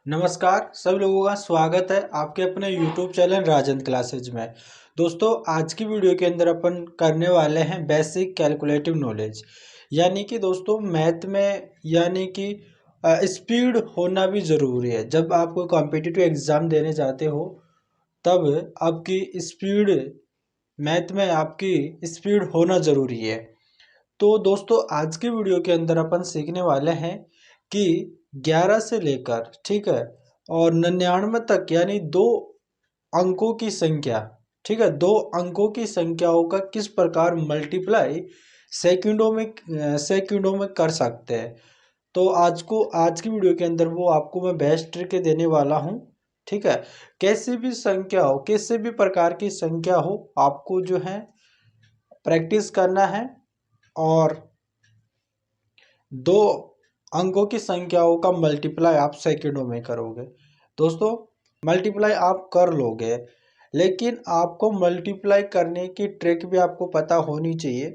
नमस्कार सभी लोगों का स्वागत है आपके अपने YouTube चैनल राजन क्लासेज में। दोस्तों आज की वीडियो के अंदर अपन करने वाले हैं बेसिक कैलकुलेटिव नॉलेज। यानी कि दोस्तों मैथ में यानी कि स्पीड होना भी ज़रूरी है। जब आप कोई कॉम्पिटिटिव एग्ज़ाम देने जाते हो तब आपकी स्पीड मैथ में आपकी स्पीड होना ज़रूरी है। तो दोस्तों आज की वीडियो के अंदर अपन सीखने वाले हैं कि 11 से लेकर ठीक है और 99 तक यानी दो अंकों की संख्या, ठीक है, दो अंकों की संख्याओं का किस प्रकार मल्टीप्लाई सेकंडों में कर सकते हैं। तो आज की वीडियो के अंदर वो आपको मैं बेस्ट ट्रिक देने वाला हूँ। ठीक है, कैसी भी संख्या हो, किसी भी प्रकार की संख्या हो, आपको जो है प्रैक्टिस करना है और दो अंकों की संख्याओं का मल्टीप्लाई आप सेकंडों में करोगे। दोस्तों मल्टीप्लाई आप कर लोगे, लेकिन आपको मल्टीप्लाई करने की ट्रिक भी आपको पता होनी चाहिए,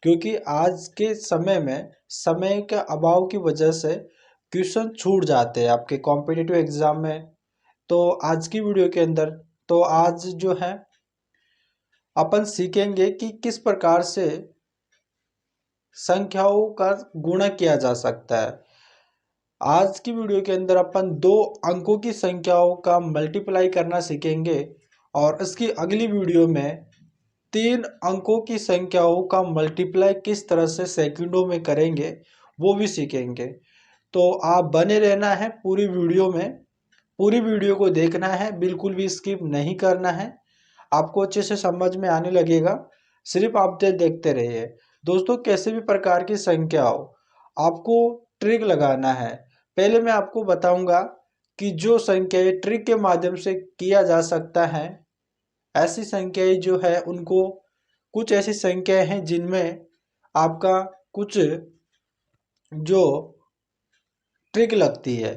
क्योंकि आज के समय में समय के अभाव की वजह से क्वेश्चन छूट जाते हैं आपके कॉम्पिटिटिव एग्जाम में। तो आज की वीडियो के अंदर तो आज जो है अपन सीखेंगे कि किस प्रकार से संख्याओं का गुणा किया जा सकता है। आज की वीडियो के अंदर अपन दो अंकों की संख्याओं का मल्टीप्लाई करना सीखेंगे और इसकी अगली वीडियो में तीन अंकों की संख्याओं का मल्टीप्लाई किस तरह से सेकंडों में करेंगे वो भी सीखेंगे। तो आप बने रहना है पूरी वीडियो में, पूरी वीडियो को देखना है, बिल्कुल भी स्किप नहीं करना है, आपको अच्छे से समझ में आने लगेगा। सिर्फ आप देखते रहिए। दोस्तों कैसे भी प्रकार की संख्या हो आपको ट्रिक लगाना है। पहले मैं आपको बताऊंगा कि जो संख्याएं ट्रिक के माध्यम से किया जा सकता है, ऐसी संख्याएं जो है उनको, कुछ ऐसी संख्याएं हैं जिनमें आपका कुछ जो ट्रिक लगती है,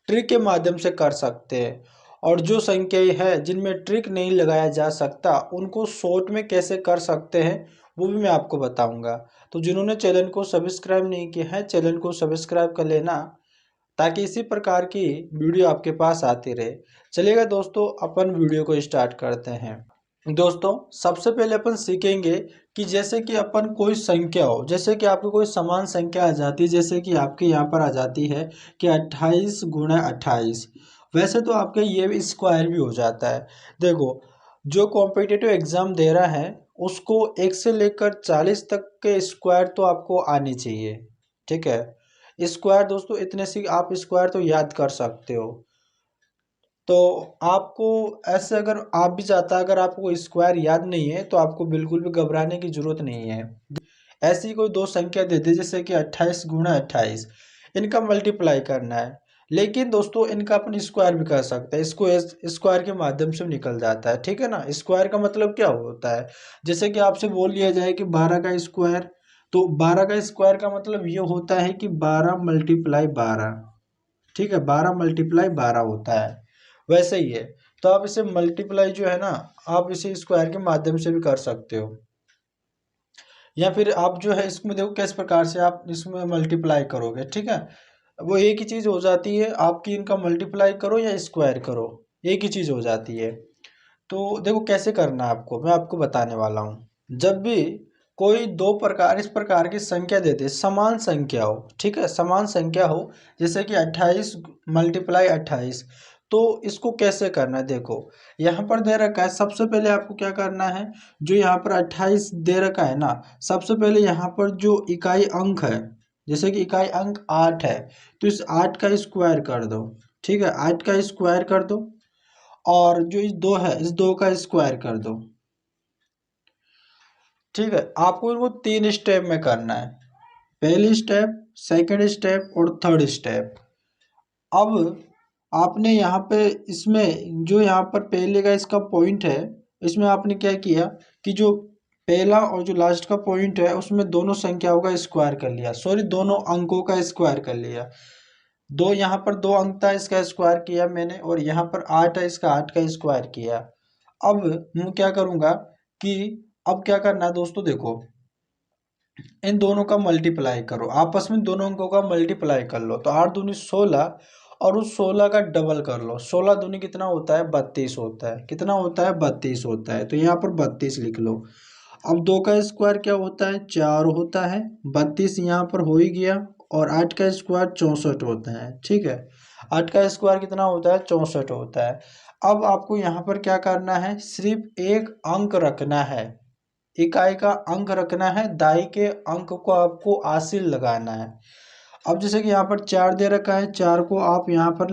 ट्रिक के माध्यम से कर सकते हैं। और जो संख्याएं हैं जिनमें ट्रिक नहीं लगाया जा सकता उनको शॉर्ट में कैसे कर सकते हैं वो भी मैं आपको बताऊंगा। तो जिन्होंने चैनल को सब्सक्राइब नहीं किया है चैनल को सब्सक्राइब कर लेना, ताकि इसी प्रकार की वीडियो आपके पास आती रहे। चलिएगा दोस्तों अपन वीडियो को स्टार्ट करते हैं। दोस्तों सबसे पहले अपन सीखेंगे कि जैसे कि अपन कोई संख्या हो, जैसे कि आपको कोई समान संख्या आ जाती है, जैसे कि आपके यहाँ पर आ जाती है कि 28 × 28। वैसे तो आपके ये भी स्क्वायर भी हो जाता है। देखो जो कॉम्पिटिटिव एग्जाम दे रहा है उसको 1 से लेकर 40 तक के स्क्वायर तो आपको आने चाहिए। ठीक है, स्क्वायर दोस्तों इतने सी आप स्क्वायर तो याद कर सकते हो। तो आपको ऐसे अगर आप भी चाहता अगर आपको स्क्वायर याद नहीं है तो आपको बिल्कुल भी घबराने की जरूरत नहीं है। ऐसी कोई दो संख्या दे दे जैसे कि 28 × 28, इनका मल्टीप्लाई करना है। लेकिन दोस्तों इनका अपन स्क्वायर भी कर सकते हैं, इसको स्क्वायर के माध्यम से निकल जाता है। ठीक है ना, स्क्वायर का मतलब क्या होता है, जैसे कि आपसे बोल लिया जाए कि 12 का स्क्वायर, तो 12 का स्क्वायर का मतलब ये होता है कि 12 × 12। ठीक है, 12 × 12 होता है, वैसे ही है। तो आप इसे मल्टीप्लाई जो है ना, आप इसे स्क्वायर के माध्यम से भी कर सकते हो, या फिर आप जो है इसमें देखो किस प्रकार से आप इसमें मल्टीप्लाई करोगे। ठीक है, वो एक ही चीज़ हो जाती है आपकी, इनका मल्टीप्लाई करो या स्क्वायर करो, एक ही चीज़ हो जाती है। तो देखो कैसे करना है आपको, मैं आपको बताने वाला हूँ। जब भी कोई दो प्रकार इस प्रकार की संख्या दे दे, समान संख्या हो, ठीक है, समान संख्या हो, जैसे कि 28 × 28, तो इसको कैसे करना है देखो। यहाँ पर दे रखा है, सबसे पहले आपको क्या करना है, जो यहाँ पर 28 दे रखा है ना, सबसे पहले यहाँ पर जो इकाई अंक है, जैसे कि इकाई अंक 8 है, तो इस 8 का स्क्वायर कर दो। ठीक है, 8 का स्क्वायर कर दो, और जो इस 2 है इस 2 का स्क्वायर कर दो। ठीक है, आपको इनको 3 स्टेप में करना है, पहली स्टेप, सेकंड स्टेप और थर्ड स्टेप। अब आपने यहाँ पे इसमें जो यहाँ पर पहले का इसका पॉइंट है, इसमें आपने क्या किया कि जो पहला और जो लास्ट का पॉइंट है उसमें दोनों संख्याओं का स्क्वायर कर लिया, सॉरी दोनों अंकों का स्क्वायर कर लिया। दो यहाँ पर दो अंक था इसका स्क्वायर किया मैंने, और यहाँ पर 8 है इसका 8 का स्क्वायर किया। अब मैं क्या करूँगा कि अब क्या करना है दोस्तों, देखो इन दोनों का मल्टीप्लाई करो, आपस में दोनों अंकों का मल्टीप्लाई कर लो। तो 8 दूनी 16 और उस 16 का डबल कर लो। 16 दूनी कितना होता है? 32 होता है। कितना होता है? 32 होता है। तो यहाँ पर 32 लिख लो। अब 2 का स्क्वायर क्या होता है? 4 होता है। 32 यहाँ पर हो ही गया। और 8 का स्क्वायर 64 होता है। ठीक है, 8 का स्क्वायर कितना होता है? 64 होता है। अब आपको यहाँ पर क्या करना है? सिर्फ एक अंक रखना है, इकाई का अंक रखना है, दाई के अंक को आपको आसिल लगाना है। अब जैसे कि यहाँ पर 4 दे रखा है, 4 को आप यहाँ पर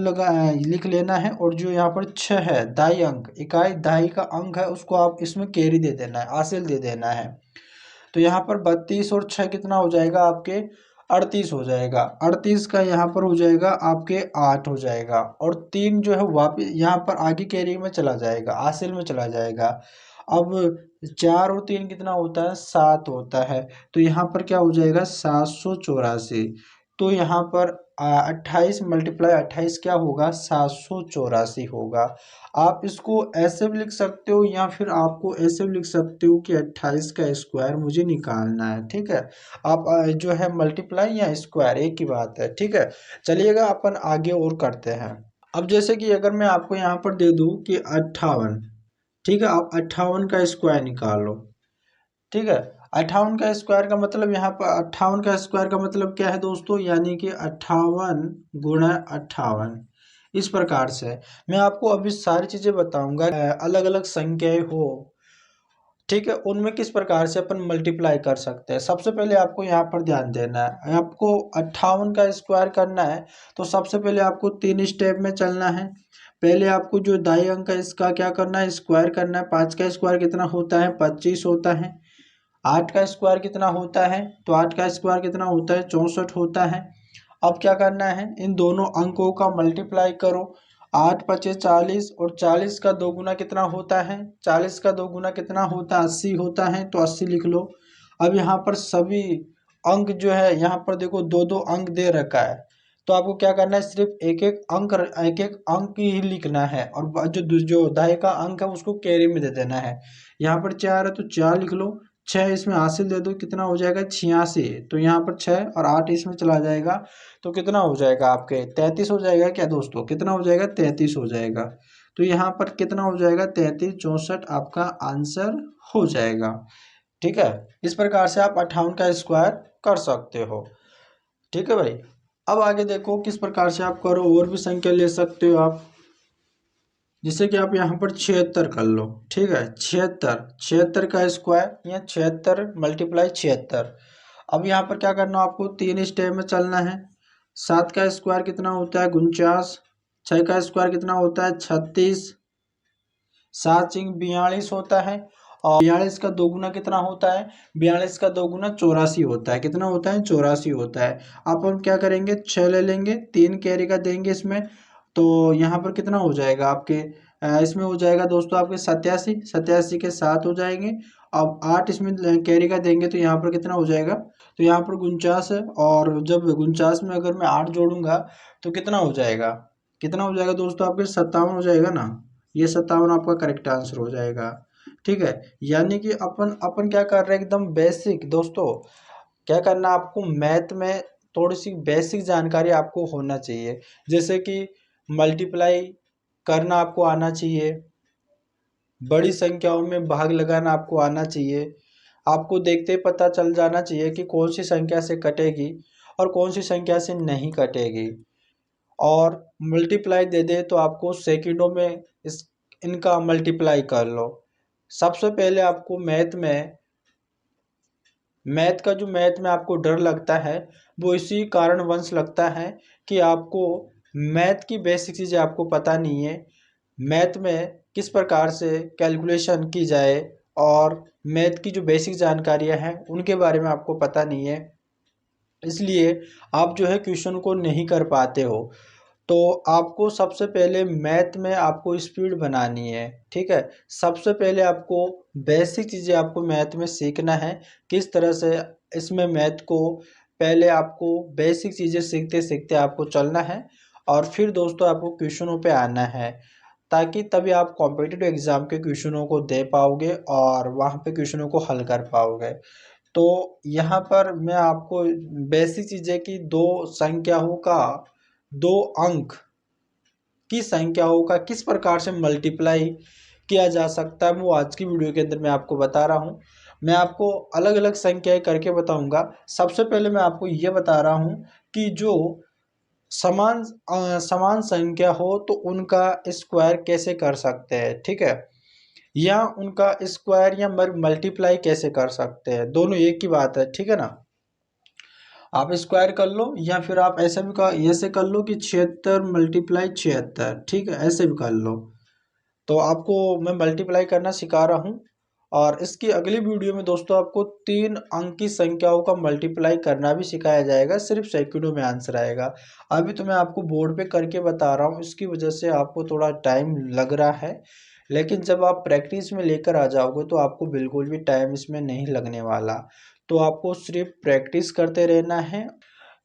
लिख लेना है। और जो यहाँ पर 6 है, दाई अंक, इकाई दाई का अंक है, उसको आप इसमें कैरी दे देना है, आसिल दे देना है। तो यहाँ पर 32 और 6 कितना हो जाएगा आपके? 38 हो जाएगा। 38 का यहाँ पर हो जाएगा आपके 8 हो जाएगा। और 3 जो है वापिस यहाँ पर आगे कैरी में चला जाएगा, आसिल में चला जाएगा। अब 4 और 3 कितना होता है? 7 होता है। तो यहाँ पर क्या हो जाएगा? 784। तो यहाँ पर 28 मल्टीप्लाई 28 क्या होगा? 784 होगा। आप इसको ऐसे भी लिख सकते हो या फिर आपको ऐसे भी लिख सकते हो कि 28 का स्क्वायर मुझे निकालना है। ठीक है, आप जो है मल्टीप्लाई या स्क्वायर एक ही बात है। ठीक है, चलिएगा अपन आगे और करते हैं। अब जैसे कि अगर मैं आपको यहाँ पर दे दूँ कि 58, ठीक है, आप 58 का स्क्वायर निकालो। ठीक है, 58 का स्क्वायर का मतलब यहाँ पर 58 का स्क्वायर का मतलब क्या है दोस्तों? यानी कि 58 गुणा 58। इस प्रकार से मैं आपको अभी सारी चीजें बताऊंगा, अलग अलग संख्याएं हो, ठीक है, उनमें किस प्रकार से अपन मल्टीप्लाई कर सकते हैं। सबसे पहले आपको यहाँ पर ध्यान देना है, आपको 58 का स्क्वायर करना है तो सबसे पहले आपको 3 स्टेप में चलना है। पहले आपको जो दाई अंक है इसका क्या करना है? स्क्वायर करना है। 5 का स्क्वायर कितना होता है? 25 होता है। 8 का स्क्वायर कितना होता है? तो 8 का स्क्वायर कितना होता है? 64 होता है। अब क्या करना है? इन दोनों अंकों का मल्टीप्लाई करो। 8 पचे 40 और 40 का 2 गुना कितना होता है? 40 का 2 गुना कितना होता है? 80 होता है। तो 80 लिख लो। अब यहाँ पर सभी अंक जो है, यहाँ पर देखो 2-2 अंक दे रखा है। तो आपको क्या करना है? सिर्फ एक एक अंक ही लिखना है और जो दाएं का अंक है उसको कैरी में दे देना है। यहाँ पर 4 है तो 4 लिख लो। 6 इसमें हासिल दे दो, कितना हो जाएगा? 86। तो यहाँ पर 6 और 8 इसमें चला जाएगा तो कितना हो जाएगा आपके? 33 हो जाएगा क्या दोस्तों? कितना हो जाएगा? 33 हो जाएगा। तो यहाँ पर कितना हो जाएगा? 33, 64 आपका आंसर हो जाएगा। ठीक है, इस प्रकार से आप 58 का स्क्वायर कर सकते हो। ठीक है भाई, अब आगे देखो किस प्रकार से आप करो, और भी संख्या ले सकते हो आप। जैसे कि आप यहाँ पर 76 कर लो। ठीक है, 76 का स्क्वायर या 76 मल्टीप्लाई 76। अब यहाँ पर क्या करना है? आपको 3 स्टेप में चलना है। 7 का स्क्वायर कितना होता है? 49। 6 का स्क्वायर कितना होता है? 36। 7 चिंग 42 होता है। और 42 का 2 गुना कितना होता है? 42 का 2 गुना 84 होता है। कितना होता है? 84 होता है। अब हम क्या करेंगे? 6 ले लेंगे, 3 कैरी का देंगे इसमें। तो यहाँ पर कितना हो जाएगा आपके? इसमें हो जाएगा दोस्तों आपके 87। 87 के 7 हो जाएंगे। अब 8 इसमें कैरी का देंगे तो यहाँ पर कितना हो जाएगा? तो यहाँ पर 49 है। और जब 49 में अगर मैं 8 जोड़ूंगा तो कितना हो जाएगा? कितना हो जाएगा दोस्तों? आपके 57 हो जाएगा ना। ये 57 आपका करेक्ट आंसर हो जाएगा। ठीक है, यानी कि अपन अपन क्या कर रहे हैं? एकदम बेसिक दोस्तों, क्या करना आपको? मैथ में थोड़ी सी बेसिक जानकारी आपको होना चाहिए। जैसे कि मल्टीप्लाई करना आपको आना चाहिए, बड़ी संख्याओं में भाग लगाना आपको आना चाहिए। आपको देखते ही पता चल जाना चाहिए कि कौन सी संख्या से कटेगी और कौन सी संख्या से नहीं कटेगी। और मल्टीप्लाई दे दे तो आपको सेकंडों में इस इनका मल्टीप्लाई कर लो। सबसे पहले आपको मैथ में आपको डर लगता है, वो इसी कारणवश लगता है कि आपको मैथ की बेसिक चीज़ें आपको पता नहीं है। मैथ में किस प्रकार से कैलकुलेशन की जाए और मैथ की जो बेसिक जानकारियां हैं उनके बारे में आपको पता नहीं है, इसलिए आप जो है क्वेश्चन को नहीं कर पाते हो। तो आपको सबसे पहले मैथ में आपको स्पीड बनानी है। ठीक है, सबसे पहले आपको बेसिक चीज़ें आपको मैथ में सीखना है, किस तरह से इसमें मैथ को पहले आपको बेसिक चीज़ें सीखते सीखते आपको चलना है और फिर दोस्तों आपको क्वेश्चनों पे आना है, ताकि तभी आप कॉम्पिटिटिव एग्ज़ाम के क्वेश्चनों को दे पाओगे और वहाँ पे क्वेश्चनों को हल कर पाओगे। तो यहाँ पर मैं आपको बेसिक चीज़ें की दो संख्याओं का 2 अंक की संख्याओं का किस प्रकार से मल्टीप्लाई किया जा सकता है, वो आज की वीडियो के अंदर मैं आपको बता रहा हूँ। मैं आपको अलग अलग संख्याएं करके बताऊंगा। सबसे पहले मैं आपको ये बता रहा हूँ कि जो समान संख्या हो तो उनका स्क्वायर कैसे कर सकते हैं, ठीक है, या उनका स्क्वायर या मल्टीप्लाई कैसे कर सकते हैं। दोनों एक ही बात है, ठीक है ना। आप स्क्वायर कर लो या फिर आप ऐसे भी ऐसे कर लो कि 76 मल्टीप्लाई 76, ठीक है, ऐसे भी कर लो। तो आपको मैं मल्टीप्लाई करना सिखा रहा हूँ। और इसकी अगली वीडियो में दोस्तों आपको 3 अंक की संख्याओं का मल्टीप्लाई करना भी सिखाया जाएगा, सिर्फ सेकंडों में आंसर आएगा। अभी तो मैं आपको बोर्ड पे करके बता रहा हूँ, इसकी वजह से आपको थोड़ा टाइम लग रहा है, लेकिन जब आप प्रैक्टिस में लेकर आ जाओगे तो आपको बिल्कुल भी टाइम इसमें नहीं लगने वाला। तो आपको सिर्फ प्रैक्टिस करते रहना है।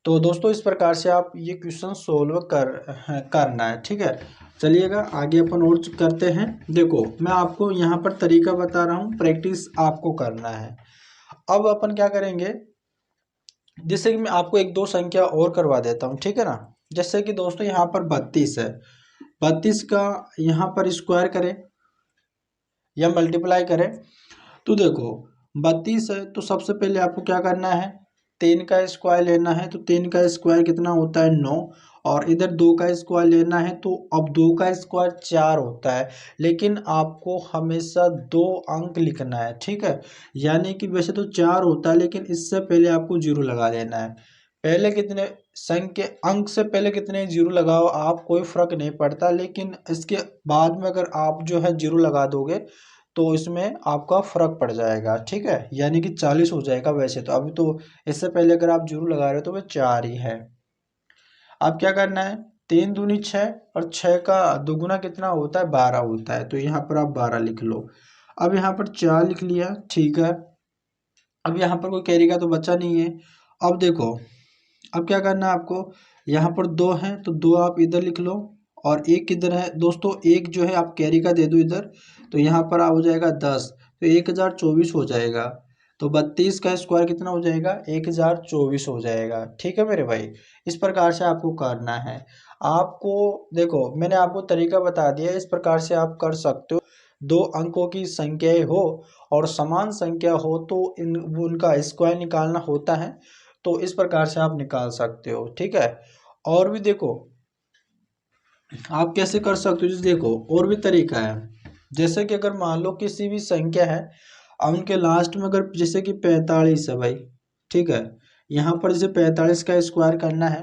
तो दोस्तों इस प्रकार से आप ये क्वेश्चन सोल्व करना है, ठीक है। चलिएगा आगे अपन और करते हैं। देखो मैं आपको यहाँ पर तरीका बता रहा हूँ, प्रैक्टिस आपको करना है। अब अपन क्या करेंगे, जैसे कि मैं आपको एक दो संख्या और करवा देता हूँ, ठीक है ना। जैसे कि दोस्तों यहाँ पर 32 है, 32 का यहाँ पर स्क्वायर करें या मल्टीप्लाई करें। तो देखो 32 है तो सबसे पहले आपको क्या करना है, 3 का स्क्वायर लेना है। तो 3 का स्क्वायर कितना होता है 9, और इधर 2 का स्क्वायर लेना है। तो अब 2 का स्क्वायर 4 होता है, लेकिन आपको हमेशा 2 अंक लिखना है, ठीक है। यानी कि वैसे तो 4 होता है, लेकिन इससे पहले आपको जीरो लगा देना है। पहले कितने संख्या अंक से पहले कितने जीरो लगाओ आप, कोई फर्क नहीं पड़ता, लेकिन इसके बाद में अगर आप जो है जीरो लगा दोगे तो इसमें आपका फर्क पड़ जाएगा, ठीक है। यानी कि 40 हो जाएगा वैसे तो। अभी तो इससे पहले अगर आप जीरो लगा रहे हो तो वह 4 ही है। अब क्या करना है, 3 दूनी 6, और 6 का दुगुना कितना होता है 12 होता है। तो यहाँ पर आप 12 लिख लो। अब यहाँ पर 4 लिख लिया, ठीक है। अब यहाँ पर कोई कैरी का तो बचा नहीं है। अब देखो अब क्या करना है आपको, यहाँ पर 2 है तो 2 आप इधर लिख लो, और एक किधर है दोस्तों, एक जो है आप कैरी का दे दो इधर। तो यहाँ पर हो जाएगा 10, तो 1024 हो जाएगा। तो 32 का स्क्वायर कितना हो जाएगा 1024 हो जाएगा, ठीक है मेरे भाई। इस प्रकार से आपको करना है। आपको देखो मैंने आपको तरीका बता दिया, इस प्रकार से आप कर सकते हो। दो अंकों की संख्याएं हो और समान संख्या हो तो उनका स्क्वायर निकालना होता है। तो इस प्रकार से आप निकाल सकते हो, ठीक है। और भी देखो आप कैसे कर सकते हो, जैसे देखो और भी तरीका है। जैसे कि अगर मान लो किसी भी संख्या है, अब उनके लास्ट में अगर जैसे कि 45 है भाई, ठीक है। यहाँ पर जैसे 45 का स्क्वायर करना है,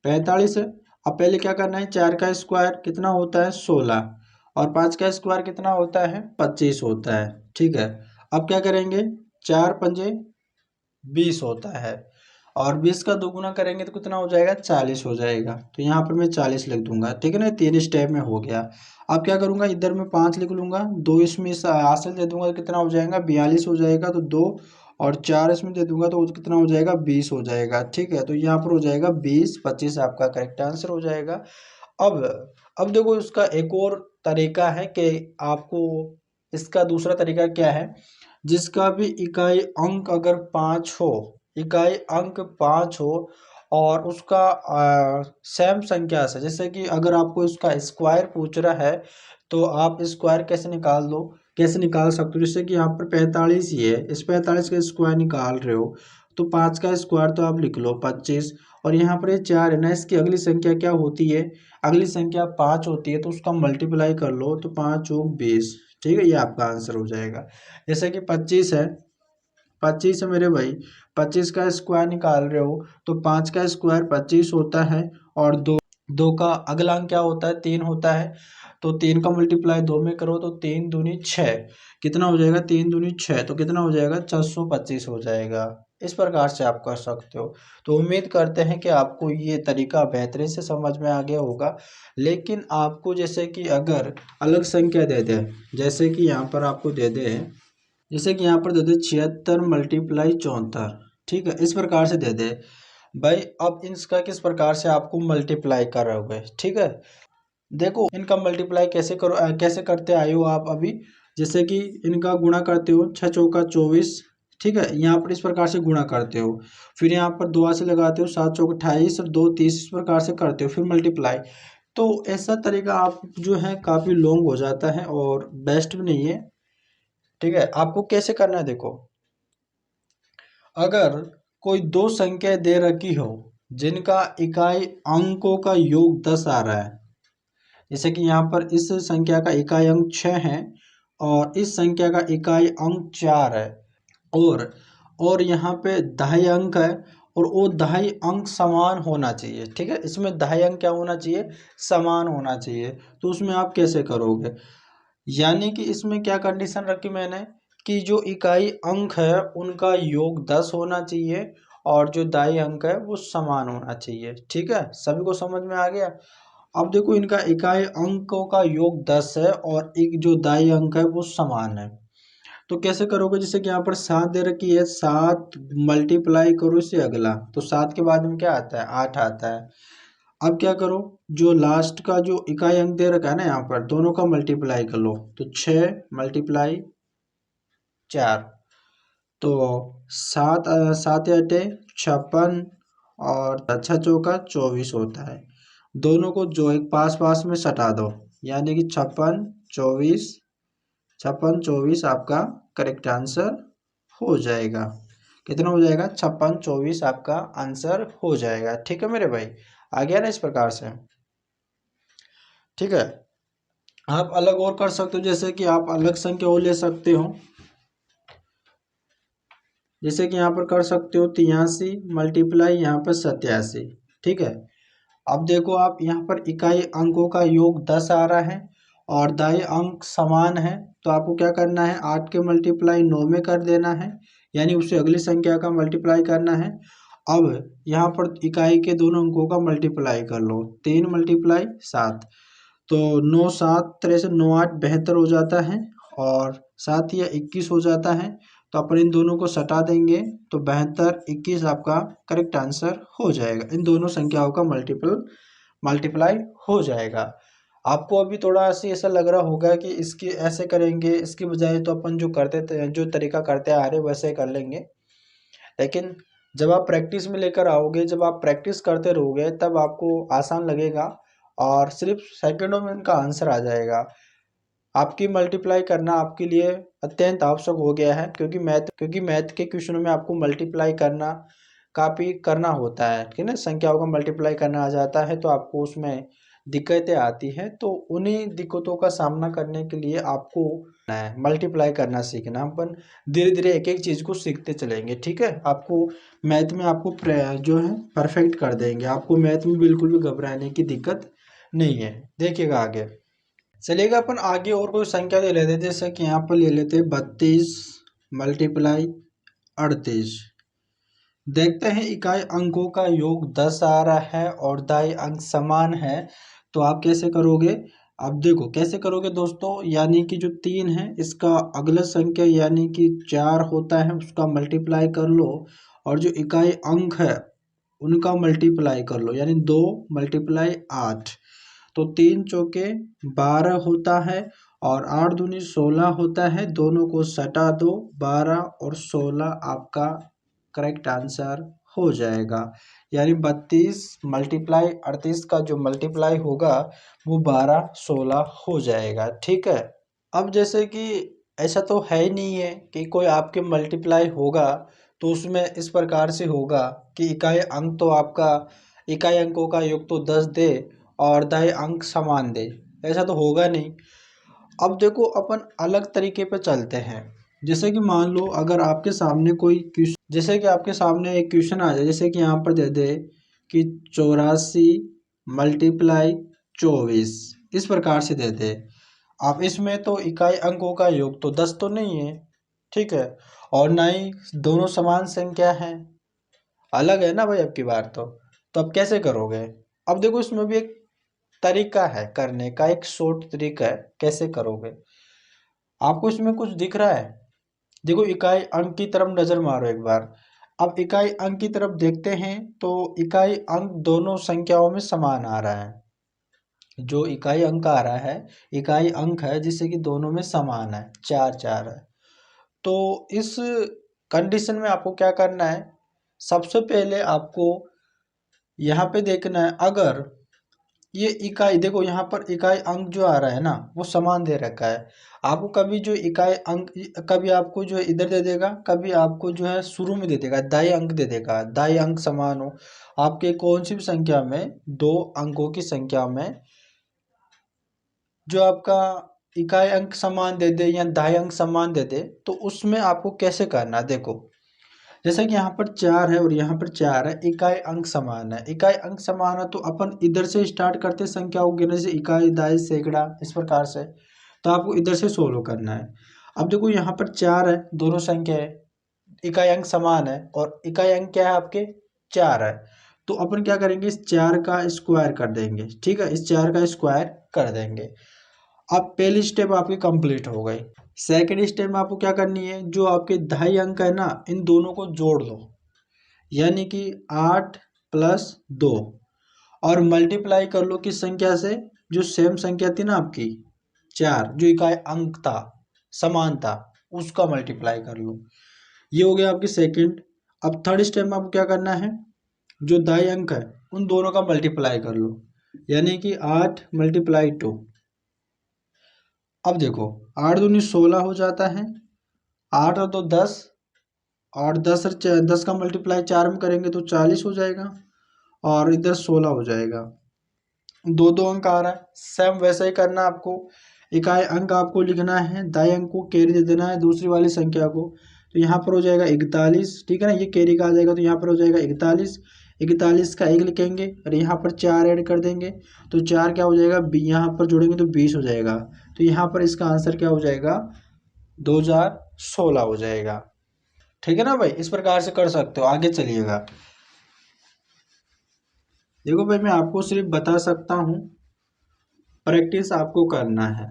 45 है। अब पहले क्या करना है, 4 का स्क्वायर कितना होता है 16, और 5 का स्क्वायर कितना होता है 25 होता है, ठीक है। अब क्या करेंगे, 4 पंजे 20 होता है, और 20 का दोगुना करेंगे तो कितना हो जाएगा 40 हो जाएगा। तो यहाँ पर मैं 40 लिख दूंगा, ठीक है ना। 3 स्टेप में हो गया। अब क्या करूंगा, इधर मैं 5 लिख लूंगा, 2 इसमें हासिल दे दूंगा तो कितना हो जाएगा 42 हो जाएगा। तो 2 और 4 इसमें दे दूंगा तो कितना हो जाएगा 20 हो जाएगा, ठीक है। तो यहाँ पर हो जाएगा 20, 25 आपका करेक्ट आंसर हो जाएगा। अब अब देखो इसका एक और तरीका है कि आपको इसका दूसरा तरीका क्या है, जिसका भी इकाई अंक अगर 5 हो, इकाई अंक 5 हो और उसका सेम संख्या से, जैसे कि अगर आपको इसका स्क्वायर पूछ रहा है तो आप स्क्वायर कैसे निकाल सकते हो। जैसे कि यहाँ पर 45 ही है, इस 45 का स्क्वायर निकाल रहे हो तो 5 का स्क्वायर तो आप लिख लो 25, और यहाँ पर ये 4 है ना, इसकी अगली संख्या क्या होती है, अगली संख्या 5 होती है, तो उसका मल्टीप्लाई कर लो तो 5 और 20, ठीक है, ये आपका आंसर हो जाएगा। जैसे कि 25 है, 25 है मेरे भाई, 25 का स्क्वायर निकाल रहे हो तो 5 का स्क्वायर 25 होता है, और दो का अगला अंक क्या होता है 3 होता है। तो 3 का मल्टीप्लाई 2 में करो तो 3 दूनी 6, कितना हो जाएगा 3 दूनी 6, तो कितना हो जाएगा 425 हो जाएगा। इस प्रकार से आप कर सकते हो। तो उम्मीद करते हैं कि आपको ये तरीका बेहतरीन से समझ में आ गया होगा। लेकिन आपको जैसे कि अगर अलग संख्या दे दे, जैसे कि यहाँ पर आपको दे दे, जैसे कि यहाँ पर दे दे 76 मल्टीप्लाई 74, ठीक है, इस प्रकार से दे दे भाई। अब इसका किस प्रकार से आपको मल्टीप्लाई करोगे, ठीक है। देखो इनका मल्टीप्लाई कैसे करते आए हो आप अभी। जैसे कि इनका गुणा करते हो 6 चौका 24, ठीक है, यहाँ पर इस प्रकार से गुणा करते हो। फिर यहाँ पर 2 से लगाते हो, 7 चौक 28 और 2 30, इस प्रकार से करते हो। फिर मल्टीप्लाई तो ऐसा तरीका आप जो है काफ़ी लॉन्ग हो जाता है और बेस्ट भी नहीं है। ठीक है, आपको कैसे करना है देखो, अगर कोई दो संख्या दे रखी हो जिनका इकाई अंकों का योग 10 आ रहा है, जैसे कि यहाँ पर इस संख्या का इकाई अंक 6 है और इस संख्या का इकाई अंक 4 है, और यहाँ पे दहाई अंक है, और वो दहाई अंक समान होना चाहिए। ठीक है, इसमें दहाई अंक क्या होना चाहिए, समान होना चाहिए। तो उसमें आप कैसे करोगे, यानी कि इसमें क्या कंडीशन रखी मैंने कि जो इकाई अंक है उनका योग 10 होना चाहिए और जो दाई अंक है वो समान होना चाहिए। ठीक है, सभी को समझ में आ गया। अब देखो, इनका इकाई अंकों का योग 10 है और एक जो दाई अंक है वो समान है। तो कैसे करोगे, जैसे कि यहाँ पर 7 दे रखी है, 7 मल्टीप्लाई करो इससे अगला, तो 7 के बाद में क्या आता है, 8 आता है। अब क्या करो, जो लास्ट का जो इकाई अंक दे रखा है ना, यहाँ पर दोनों का मल्टीप्लाई कर लो, तो 6 मल्टीप्लाई 4, तो 7 7 अटे 56 और अच्छा चौका 24 होता है। दोनों को जो एक पास पास में सटा दो, यानी कि 56 24, 56 24 आपका करेक्ट आंसर हो जाएगा। कितना हो जाएगा, 56 24 आपका आंसर हो जाएगा। ठीक है मेरे भाई, आ गया ना इस प्रकार से। ठीक है, आप अलग और कर सकते हो, जैसे कि आप अलग संख्या और ले सकते हो, जैसे कि यहाँ पर कर सकते हो 83 मल्टीप्लाई यहाँ पर 87। ठीक है, अब देखो आप यहाँ पर इकाई अंकों का योग 10 आ रहा है और दाई अंक समान है, तो आपको क्या करना है, 8 के मल्टीप्लाई 9 में कर देना है, यानी उससे अगली संख्या का मल्टीप्लाई करना है। अब यहाँ पर इकाई के दोनों अंकों का मल्टीप्लाई कर लो, 3 मल्टीप्लाई 7, तो 9 7 तरह से 9 8 72 हो जाता है और 7 या 21 हो जाता है। तो अपन इन दोनों को सटा देंगे तो 72 21 आपका करेक्ट आंसर हो जाएगा। इन दोनों संख्याओं का मल्टीप्लाई हो जाएगा। आपको अभी थोड़ा सी ऐसा लग रहा होगा कि इसकी ऐसे करेंगे, इसकी बजाय तो अपन जो करते थे, जो तरीका करते आ रहे वैसे कर लेंगे, लेकिन जब आप प्रैक्टिस में लेकर आओगे, जब आप प्रैक्टिस करते रहोगे तब आपको आसान लगेगा और सिर्फ सेकंडों में इनका आंसर आ जाएगा। आपकी मल्टीप्लाई करना आपके लिए अत्यंत आवश्यक हो गया है, क्योंकि मैथ के क्वेश्चनों में आपको मल्टीप्लाई करना काफ़ी करना होता है। ठीक है ना, संख्याओं का मल्टीप्लाई करना आ जाता है तो आपको उसमें दिक्कतें आती हैं, तो उन्हीं दिक्कतों का सामना करने के लिए आपको मल्टीप्लाई करना सीखना। अपन धीरे धीरे एक एक चीज़ को सीखते चलेंगे। ठीक है, आपको मैथ में आपको जो है परफेक्ट कर देंगे, आपको मैथ में बिल्कुल भी घबराने की दिक्कत नहीं है। देखिएगा आगे चलेगा, अपन आगे और कोई संख्या ले लेते, जैसे कि यहाँ पर ले लेते 32 मल्टीप्लाई 38। देखते हैं, इकाई अंकों का योग 10 आ रहा है और दाई अंक समान है, तो आप कैसे करोगे। अब देखो कैसे करोगे दोस्तों, यानी कि जो 3 है इसका अगला संख्या यानी कि 4 होता है, उसका मल्टीप्लाई कर लो, और जो इकाई अंक है उनका मल्टीप्लाई कर लो, यानी 2 मल्टीप्लाई 8, तो 3 चौके 12 होता है और 8 दूनी 16 होता है। दोनों को सटा दो, 12 और 16 आपका करेक्ट आंसर हो जाएगा, यानी 32 मल्टीप्लाई 38 का जो मल्टीप्लाई होगा वो 12 16 हो जाएगा। ठीक है, अब जैसे कि ऐसा तो है ही नहीं है कि कोई आपके मल्टीप्लाई होगा तो उसमें इस प्रकार से होगा कि इकाई अंक तो आपका इकाई अंकों का योग तो 10 दे और दाई अंक समान दे, ऐसा तो होगा नहीं। अब देखो अपन अलग तरीके पे चलते हैं, जैसे कि मान लो अगर आपके सामने कोई क्वेश्चन, जैसे कि आपके सामने एक क्वेश्चन आ जाए, जैसे कि यहाँ पर दे दे कि 84 मल्टीप्लाई 24, इस प्रकार से दे दे। अब इसमें तो इकाई अंकों का योग तो 10 तो नहीं है, ठीक है, और ना ही दोनों समान संख्या है, अलग है ना भाई अब की बार तो अब कैसे करोगे। अब देखो इसमें भी एक तरीका है करने का, एक शॉर्ट तरीका है, कैसे करोगे। आपको इसमें कुछ दिख रहा है, देखो इकाई अंक की तरफ नजर मारो एक बार। अब इकाई अंक की तरफ देखते हैं तो इकाई अंक दोनों संख्याओं में समान आ रहा है, जो इकाई अंक आ रहा है इकाई अंक है जिससे कि दोनों में समान है, 4 4 है। तो इस कंडीशन में आपको क्या करना है, सबसे पहले आपको यहाँ पे देखना है, अगर ये इकाई देखो, यहाँ पर इकाई अंक जो आ रहा है ना वो समान दे रखा है। आपको कभी जो इकाई अंक, कभी आपको जो है इधर दे देगा, कभी आपको जो है शुरू में दे देगा, दाई अंक दे देगा, दाई अंक समान हो। आपके कौन सी भी संख्या में, दो अंकों की संख्या में जो आपका इकाई अंक समान दे दे या दाई अंक समान दे दे, तो उसमें आपको कैसे करना है देखो। जैसे कि यहाँ पर 4 है और यहाँ पर 4 है, इकाई अंक समान है। इकाई अंक समान है तो अपन इधर से स्टार्ट करते संख्याओं गिनने से, इकाई, दाई, सैकड़ा, इस प्रकार से। तो आपको इधर से सोल्व करना है। अब देखो यहाँ पर 4 है, दोनों संख्या है, इकाई अंक समान है और इकाई अंक क्या है आपके, 4 है। तो अपन क्या करेंगे, इस 4 का स्क्वायर कर देंगे। ठीक है, इस 4 का स्क्वायर कर देंगे। अब पहली स्टेप आपकी कंप्लीट हो गई। सेकंड स्टेप में आपको क्या करनी है, जो आपके ढाई अंक है ना, इन दोनों को जोड़ दो, यानी कि 8 प्लस 2, और मल्टीप्लाई कर लो किस संख्या से, जो सेम संख्या थी ना आपकी 4, जो इकाई अंक था, समान था, उसका मल्टीप्लाई कर लो। ये हो गया आपकी सेकंड। अब थर्ड स्टेप में आपको क्या करना है, जो दाई अंक है उन दोनों का मल्टीप्लाई कर लो, यानी कि 8 मल्टीप्लाई 2। अब देखो 8 दूनी 16 हो जाता है, 8 और 2 10, और 10 और 10 का मल्टीप्लाई 4 में करेंगे तो 40 हो जाएगा, और इधर 16 हो जाएगा। दो दो अंक आ रहा है, सेम वैसा ही करना आपको। इकाई अंक आपको लिखना है, दाई अंक को कैरी दे देना है दूसरी वाली संख्या को। तो यहाँ पर हो जाएगा 41, ठीक है ना, ये कैरी का आ जाएगा तो यहाँ पर हो जाएगा 41। 41 का 1 लिखेंगे और यहाँ पर 4 ऐड कर देंगे, तो 4 क्या हो जाएगा, यहाँ पर जोड़ेंगे तो 20 हो जाएगा। तो यहाँ पर इसका आंसर क्या हो जाएगा, 2016 हो जाएगा। ठीक है ना भाई, इस प्रकार से कर सकते हो। आगे चलिएगा। देखो भाई, मैं आपको सिर्फ बता सकता हूँ, प्रैक्टिस आपको करना है।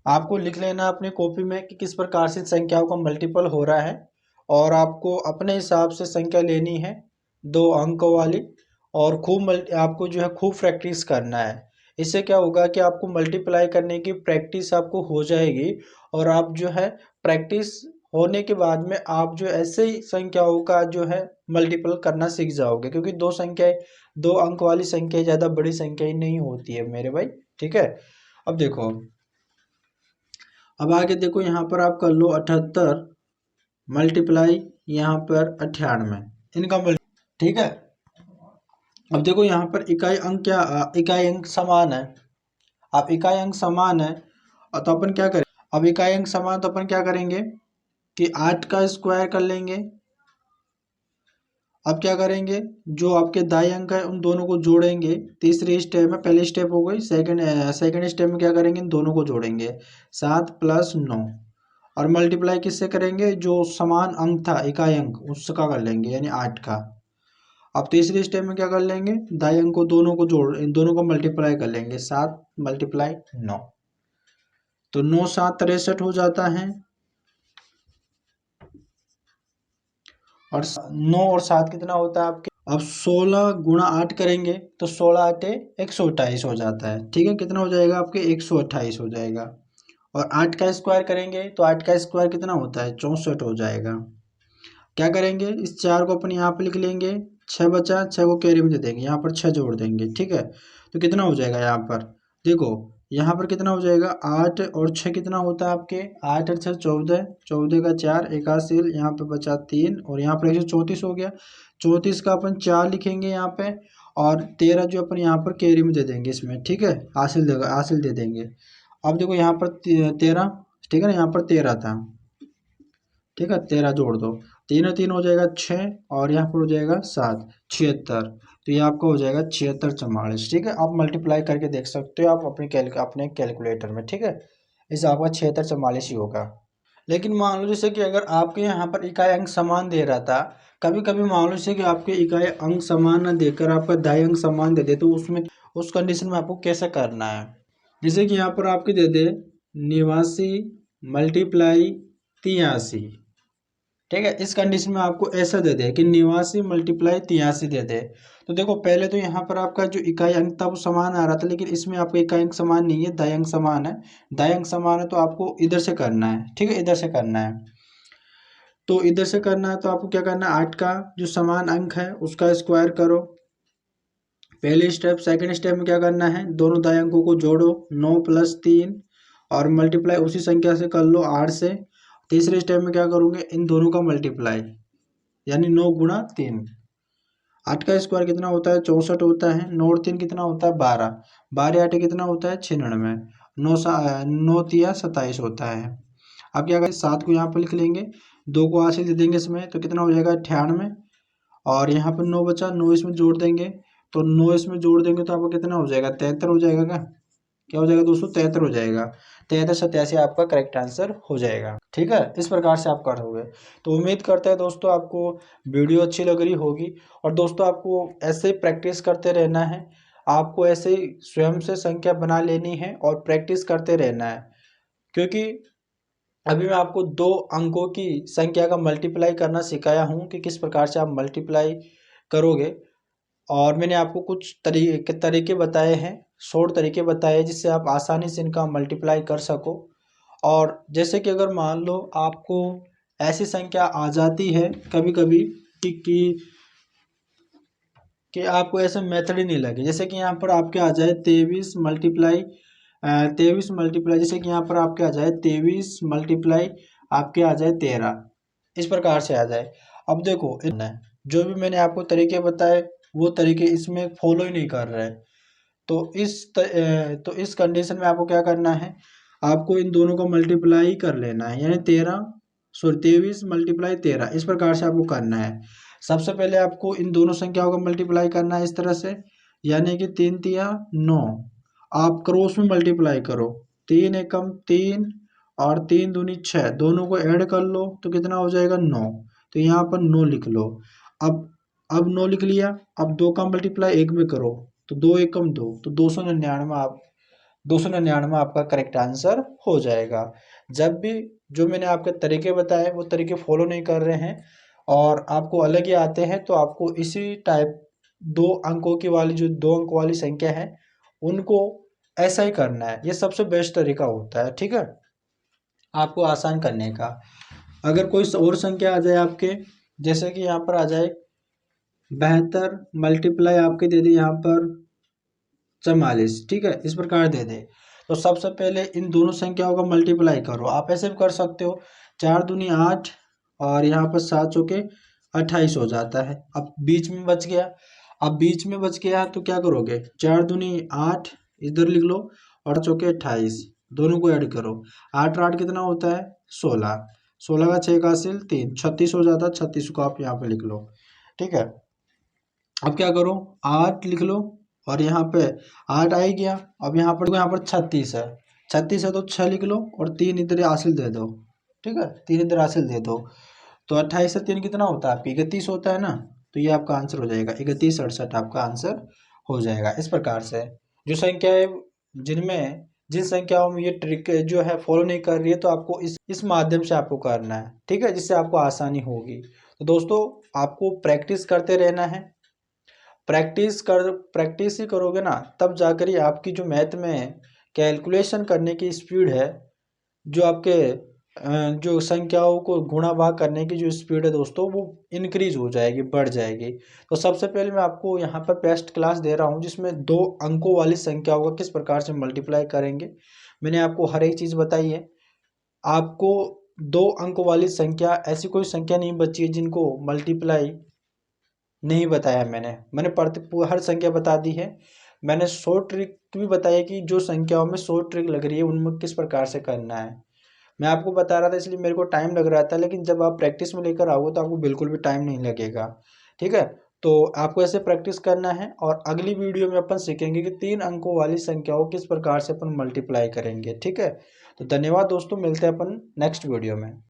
आपको लिख लेना अपनी कॉपी में कि किस प्रकार से संख्याओं का मल्टीपल हो रहा है, और आपको अपने हिसाब से संख्या लेनी है, दो अंकों वाली, और खूब आपको जो है खूब प्रैक्टिस करना है। इससे क्या होगा कि आपको मल्टीप्लाई करने की प्रैक्टिस आपको हो जाएगी, और आप जो है प्रैक्टिस होने के बाद में आप जो ऐसे ही संख्याओं का जो है मल्टीपल करना सीख जाओगे, क्योंकि दो संख्याएं, दो अंक वाली संख्या ज़्यादा बड़ी संख्या ही नहीं होती है मेरे भाई। ठीक है, अब देखो, अब आगे देखो, यहाँ पर आप कर लो 78 मल्टीप्लाई यहाँ पर 98, इनका ठीक है। अब देखो यहाँ पर इकाई अंक क्या, इकाई अंक समान है। अब इकाई अंक समान है तो अपन क्या करें, अब इकाई अंक समान तो अपन क्या करेंगे कि 8 का स्क्वायर कर लेंगे। अब क्या करेंगे, जो आपके दाई अंक है उन दोनों को जोड़ेंगे। तीसरी स्टेप में, पहली स्टेप हो गई, सेकंड स्टेप में क्या करेंगे, इन दोनों को जोड़ेंगे, 7 प्लस 9, और मल्टीप्लाई किससे करेंगे, जो समान अंक था इकाई अंक उसका कर लेंगे, यानी 8 का। अब तीसरी स्टेप में क्या कर लेंगे, दाई अंक को दोनों को जोड़, इन दोनों को मल्टीप्लाई कर लेंगे, 7 मल्टीप्लाई 9, तो 9 7 63 हो जाता है, और 9 और 7 कितना होता है आपके, अब 16 गुणा 8 करेंगे तो 16 8 128 हो जाता है। ठीक है, कितना हो जाएगा आपके, 128 हो जाएगा। और 8 का स्क्वायर करेंगे तो 8 का स्क्वायर कितना होता है, 64 हो जाएगा। क्या करेंगे, इस 4 को अपन यहाँ पे लिख लेंगे, 6 बचा, 6 को कैरी में दे देंगे, यहाँ पर 6 जोड़ देंगे। ठीक है, तो कितना हो जाएगा यहाँ पर, देखो यहाँ पर कितना हो जाएगा, 8 और 6 कितना होता है आपके, 8 और 6 14, 14 का 4 81, यहाँ पे बचा 3, और यहाँ पर 134 हो गया। 34 का अपन 4 लिखेंगे यहाँ पे, और 13 जो अपन यहाँ पर कैरी में दे देंगे इसमें। ठीक है, हासिल दे देंगे। अब देखो यहाँ पर 13, ठीक है ना, यहाँ पर 13 था। ठीक है, 13 जोड़ दो, 3 और 3 हो जाएगा 6, और यहाँ पर हो जाएगा 7, 76। तो ये आपका हो जाएगा 76 44। ठीक है, आप मल्टीप्लाई करके देख सकते हो आप अपने कैलकुलेटर में। ठीक है, इसे आपका 76 44 ही होगा। लेकिन मान लो जैसे कि अगर आपके यहाँ पर इकाई अंक समान दे रहा था, कभी कभी मान लो जैसे कि आपके इकाई अंक समान न देकर आपका दाई अंक समान दे दे, तो उसमें उस कंडीशन में आपको कैसे करना है। जैसे कि यहाँ पर आपके दे दे 89 मल्टीप्लाई 83। ठीक है, इस कंडीशन में आपको ऐसा दे दे कि 89 मल्टीप्लाई 83 दे दे। तो देखो पहले तो यहाँ पर आपका जो इकाई अंक था वो समान आ रहा था, लेकिन इसमें आपका इकाई अंक समान नहीं है, दाई अंक समान है। दाई अंक समान है तो आपको इधर से करना है। ठीक है, इधर से करना है, तो इधर से करना है तो आपको क्या करना है, 8 का जो समान अंक है उसका स्क्वायर करो, पहले स्टेप, सेकंड स्टेप में क्या करना है, दोनों दाएं अंकों को जोड़ो 9 + 3 और मल्टीप्लाई उसी संख्या से कर लो 8 से। तीसरे स्टेप में क्या करोगे, इन दोनों का मल्टीप्लाई यानी 9 × 3। 8 का स्क्वायर कितना होता है, 64 होता है। 9 और 3 कितना होता है, 12। 12 8 कितना होता है, 96। 9 3 27 होता है। अब क्या करें, 7 को यहाँ पर लिख लेंगे, 2 को हासिल दे देंगे इसमें, तो कितना हो जाएगा 98। और यहाँ पर 9 बचा, 9 इसमें जोड़ देंगे, तो 9 इसमें जोड़ देंगे तो आपका कितना हो जाएगा, 73 हो जाएगा। क्या हो जाएगा दोस्तों, 73 हो जाएगा। 73 87 आपका करेक्ट आंसर हो जाएगा। ठीक है, इस प्रकार से आप करोगे। तो उम्मीद करते हैं दोस्तों आपको वीडियो अच्छी लग रही होगी। और दोस्तों आपको ऐसे ही प्रैक्टिस करते रहना है, आपको ऐसे ही स्वयं से संख्या बना लेनी है और प्रैक्टिस करते रहना है। क्योंकि अभी मैं आपको 2 अंकों की संख्या का मल्टीप्लाई करना सिखाया हूँ कि किस प्रकार से आप मल्टीप्लाई करोगे। और मैंने आपको कुछ तरीके बताए हैं, शॉर्ट तरीके बताए हैं, जिससे आप आसानी से इनका मल्टीप्लाई कर सको। और जैसे कि अगर मान लो आपको ऐसी संख्या आ जाती है कभी कभी कि आपको ऐसा मेथड ही नहीं लगे, जैसे कि यहाँ पर आपके आ जाए 23 मल्टीप्लाई, जैसे कि यहाँ पर आपके आ जाए 23 मल्टीप्लाई आपके आ जाए 13, इस प्रकार से आ जाए। अब देखो जो भी मैंने आपको तरीके बताए वो तरीके इसमें फॉलो ही नहीं कर रहे। तो इस कंडीशन में आपको क्या करना है, आपको इन दोनों का मल्टीप्लाई कर लेना है, यानी 23 मल्टीप्लाई 13, इस प्रकार से आपको करना है। सबसे पहले आपको इन दोनों संख्याओं का मल्टीप्लाई करना है इस तरह से, यानी कि 3 तिया 9, आप क्रॉस में मल्टीप्लाई करो, 3 एकम 3 और 3 दूनी 6, दोनों को ऐड कर लो तो कितना हो जाएगा 9। तो यहाँ पर 9 लिख लो। अब 9 लिख लिया। अब 2 का मल्टीप्लाई 1 में करो, तो 2 एकम 2, तो 299 आपका करेक्ट आंसर हो जाएगा। जब भी जो मैंने आपके तरीके बताए वो तरीके फॉलो नहीं कर रहे हैं और आपको अलग ही आते हैं, तो आपको इसी टाइप 2 अंकों की वाली जो 2 अंक वाली संख्या है उनको ऐसा ही करना है। ये सबसे बेस्ट तरीका होता है, ठीक है, आपको आसान करने का। अगर कोई और संख्या आ जाए आपके, जैसे कि यहाँ पर आ जाए 72 मल्टीप्लाई आपके दे दे यहाँ पर 44, ठीक है, इस प्रकार दे दे, तो सबसे पहले इन दोनों संख्याओं का मल्टीप्लाई करो। आप ऐसे भी कर सकते हो, 4 दूनी 8 और यहाँ पर 7 चौके 28 हो जाता है। अब बीच में बच गया, तो क्या करोगे, 4 दूनी 8 इधर लिख लो और चौके 28, दोनों को ऐड करो। 8 8 कितना होता है, 16, 16 का 6 का हासिल 3, 36 हो जाता है। 36 को आप यहाँ पे लिख लो, ठीक है। अब क्या करो, 8 लिख लो और यहाँ पे 8 आ ही गया। अब यहाँ पर 36 है, 36 है तो 6 लिख लो और 3 इधर हासिल दे दो, ठीक है, 3 इधर हासिल दे दो। तो 28 से 3 कितना होता है, 31 होता है ना, तो ये आपका आंसर हो जाएगा 31 68 आपका आंसर हो जाएगा। इस प्रकार से जो संख्याएं जिन संख्याओं में ये ट्रिक जो है फॉलो नहीं कर रही है, तो आपको इस माध्यम से आपको करना है, ठीक है, जिससे आपको आसानी होगी। तो दोस्तों आपको प्रैक्टिस करते रहना है, प्रैक्टिस ही करोगे ना, तब जाकर ही आपकी जो मैथ में कैलकुलेशन करने की स्पीड है, जो आपके जो संख्याओं को गुणा भाग करने की जो स्पीड है दोस्तों, वो इंक्रीज हो जाएगी, बढ़ जाएगी। तो सबसे पहले मैं आपको यहाँ पर बेस्ट क्लास दे रहा हूँ, जिसमें 2 अंकों वाली संख्याओं का किस प्रकार से मल्टीप्लाई करेंगे। मैंने आपको हर एक चीज़ बताई है। आपको 2 अंकों वाली संख्या, ऐसी कोई संख्या नहीं बची है जिनको मल्टीप्लाई नहीं बताया। मैंने हर संख्या बता दी है। मैंने शॉर्ट ट्रिक भी बताई है कि जो संख्याओं में शॉर्ट ट्रिक लग रही है उनमें किस प्रकार से करना है। मैं आपको बता रहा था इसलिए मेरे को टाइम लग रहा था, लेकिन जब आप प्रैक्टिस में लेकर आओगे तो आपको बिल्कुल भी टाइम नहीं लगेगा, ठीक है। तो आपको ऐसे प्रैक्टिस करना है और अगली वीडियो में अपन सीखेंगे कि 3 अंकों वाली संख्याओं किस प्रकार से अपन मल्टीप्लाई करेंगे, ठीक है। तो धन्यवाद दोस्तों, मिलते हैं अपन नेक्स्ट वीडियो में।